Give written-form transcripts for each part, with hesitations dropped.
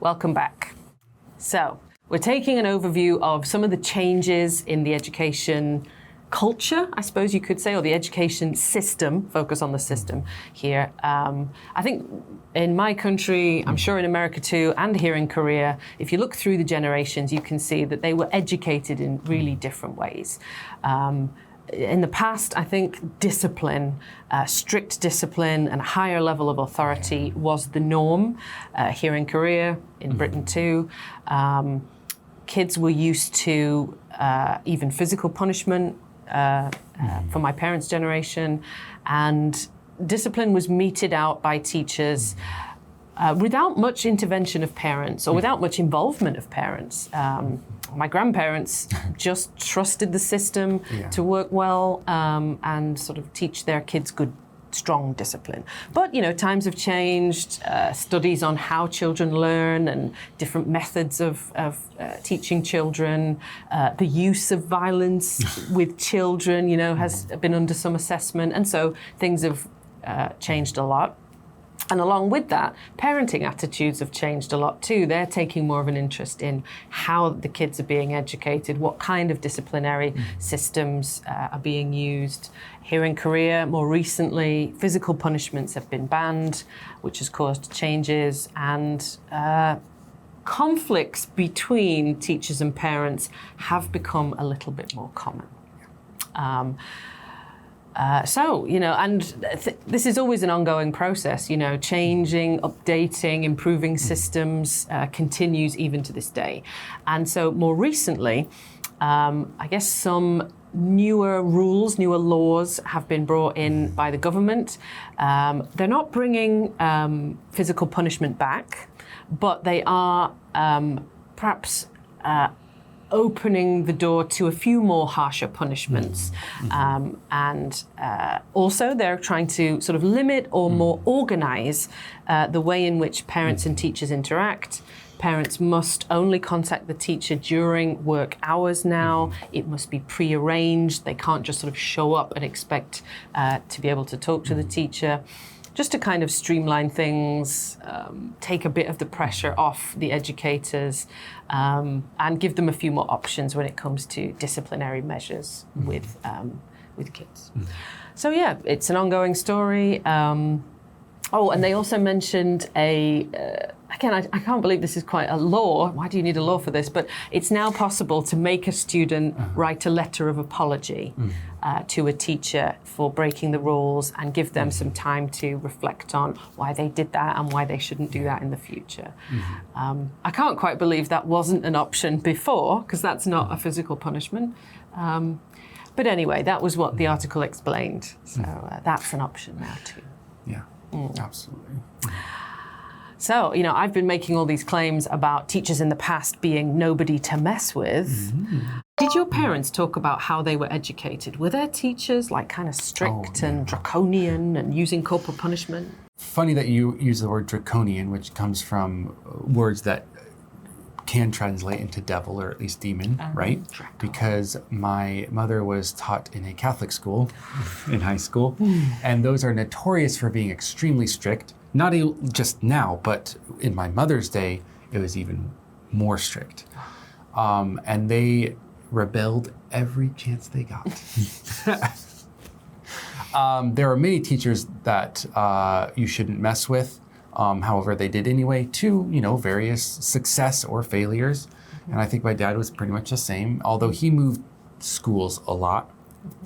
Welcome back. So, we're taking an overview of some of the changes in the education culture, I suppose you could say, or the education system, focus on the system here. I think in my country, I'm sure in America too, and here in Korea, if you look through the generations, you can see that they were educated in really different ways. In the past, I think discipline, strict discipline and a higher level of authority was the norm. Here in Korea, in Britain too, kids were used to even physical punishment for my parents' generation, and discipline was meted out by teachers without much intervention of parents or without much involvement of parents. My grandparents just trusted the system to work well and sort of teach their kids good, strong discipline. But, you know, times have changed, studies on how children learn and different methods of teaching children, the use of violence with children, you know, has been under some assessment. And so things have changed a lot. And along with that, parenting attitudes have changed a lot too. They're taking more of an interest in how the kids are being educated, what kind of disciplinary systems are being used. Here in Korea, more recently, physical punishments have been banned, which has caused changes, and conflicts between teachers and parents have become a little bit more common. So, you know, and this is always an ongoing process, you know, changing, updating, improving systems continues even to this day. And so more recently, I guess some newer rules, newer laws have been brought in by the government. They're not bringing physical punishment back, but they are perhaps opening the door to a few more harsher punishments. And also they're trying to sort of limit or more organize the way in which parents and teachers interact. Parents must only contact the teacher during work hours now. It must be prearranged. They can't just sort of show up and expect to be able to talk to the teacher. Just to kind of streamline things, take a bit of the pressure off the educators, and give them a few more options when it comes to disciplinary measures with kids. So yeah, it's an ongoing story. Oh, and they also mentioned again, I can't believe this is quite a law. Why do you need a law for this? But it's now possible to make a student write a letter of apology to a teacher for breaking the rules and give them some time to reflect on why they did that and why they shouldn't do that in the future. I can't quite believe that wasn't an option before, because that's not a physical punishment. But anyway, that was what the article explained. So that's an option now too. Yeah, absolutely. So, you know, I've been making all these claims about teachers in the past being nobody to mess with. Did your parents talk about how they were educated? Were their teachers like kind of strict and draconian and using corporal punishment? Funny that you use the word draconian, which comes from words that can translate into devil or at least demon, right? Because my mother was taught in a Catholic school in high school, and those are notorious for being extremely strict. Not just now, but in my mother's day, it was even more strict. And they rebelled every chance they got. There are many teachers that you shouldn't mess with. However, they did anyway, to, you know, various success or failures. And I think my dad was pretty much the same, although he moved schools a lot,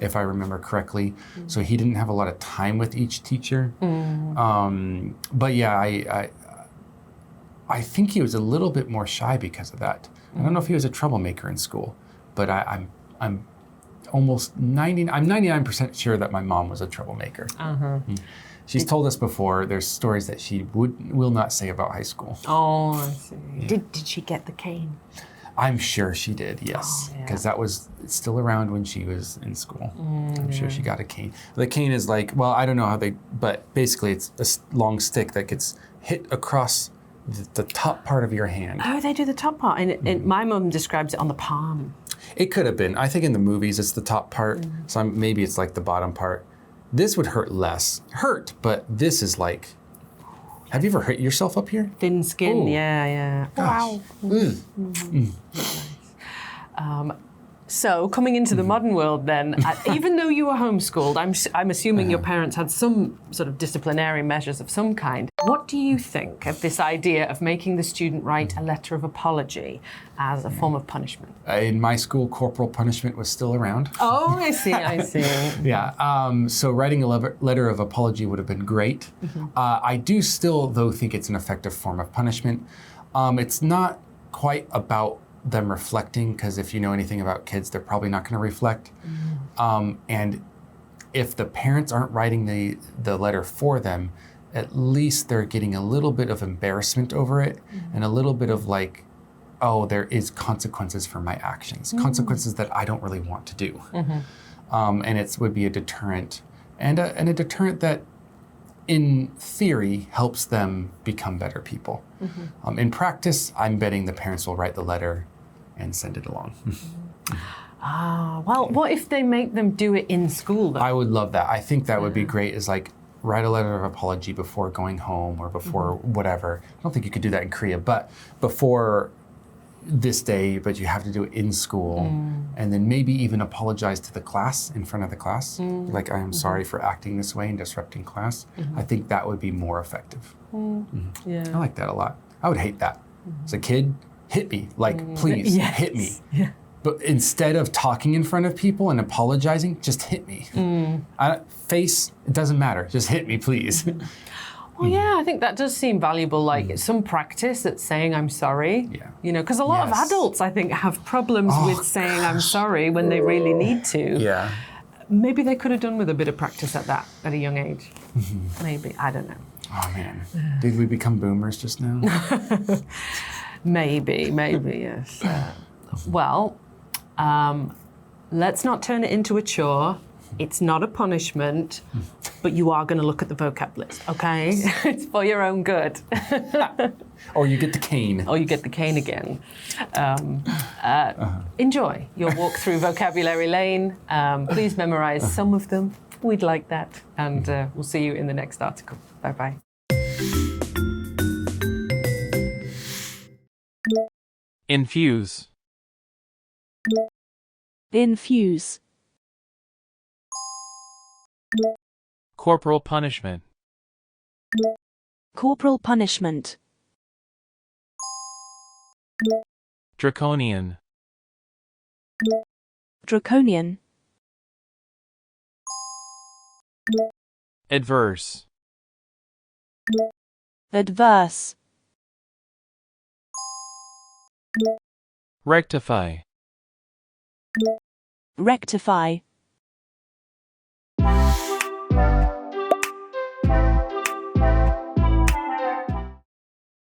if I remember correctly. So he didn't have a lot of time with each teacher. But yeah, I think he was a little bit more shy because of that. I don't know if he was a troublemaker in school, but I'm almost 99% sure that my mom was a troublemaker. She's told us before there's stories that she will not say about high school. Oh, I see. Yeah. Did she get the cane? I'm sure she did, yes, because that was still around when she was in school. I'm sure she got a cane. The cane is like, well, I don't know how but basically it's a long stick that gets hit across the top part of your hand. Oh, they do the top part, and my mum describes it on the palm. It could have been. I think in the movies it's the top part, so maybe it's like the bottom part. This would hurt less. Hurt, but this is like Have you ever hurt yourself up here? Thin skin, Ooh. yeah. Gosh. Wow. So coming into the modern world then, even though you were homeschooled, I'm assuming your parents had some sort of disciplinary measures of some kind. What do you think of this idea of making the student write a letter of apology as a form of punishment? In my school, corporal punishment was still around. Oh, I see. Yeah, so writing a letter of apology would have been great. I do still, though, think it's an effective form of punishment. It's not quite about them reflecting, because if you know anything about kids, they're probably not going to reflect. And if the parents aren't writing the letter for them, at least they're getting a little bit of embarrassment over it and a little bit of like, oh, there is consequences for my actions, consequences that I don't really want to do. And it would be a deterrent, and a deterrent that in theory helps them become better people. In practice, I'm betting the parents will write the letter and send it along. Well, what if they make them do it in school though? I would love that. I think that would be great, is like write a letter of apology before going home or before whatever. I don't think you could do that in Korea, but before this day, but you have to do it in school, and then maybe even apologize to the class in front of the class. Like, I am sorry for acting this way and disrupting class. I think that would be more effective. Yeah. I like that a lot. I would hate that. As a kid, hit me. Like, please, hit me. Yeah. But instead of talking in front of people and apologizing, just hit me. Face, it doesn't matter. Just hit me, please. Well, yeah, I think that does seem valuable, like some practice at saying I'm sorry. Yeah. You know, because a lot of adults, I think, have problems with saying I'm sorry when they really need to. Yeah. Maybe they could have done with a bit of practice at a young age. Maybe, I don't know. Oh, man. Did we become boomers just now? Maybe, yes. Well, let's not turn it into a chore. It's not a punishment, but you are going to look at the vocab list, okay? It's for your own good. Or you get the cane. Or you get the cane again. Enjoy your walk through vocabulary lane. Please memorize some of them. We'd like that. And we'll see you in the next article. Bye-bye. Infuse. Infuse. Corporal punishment. Corporal punishment. Draconian. Draconian. Adverse. Adverse. Rectify. Rectify.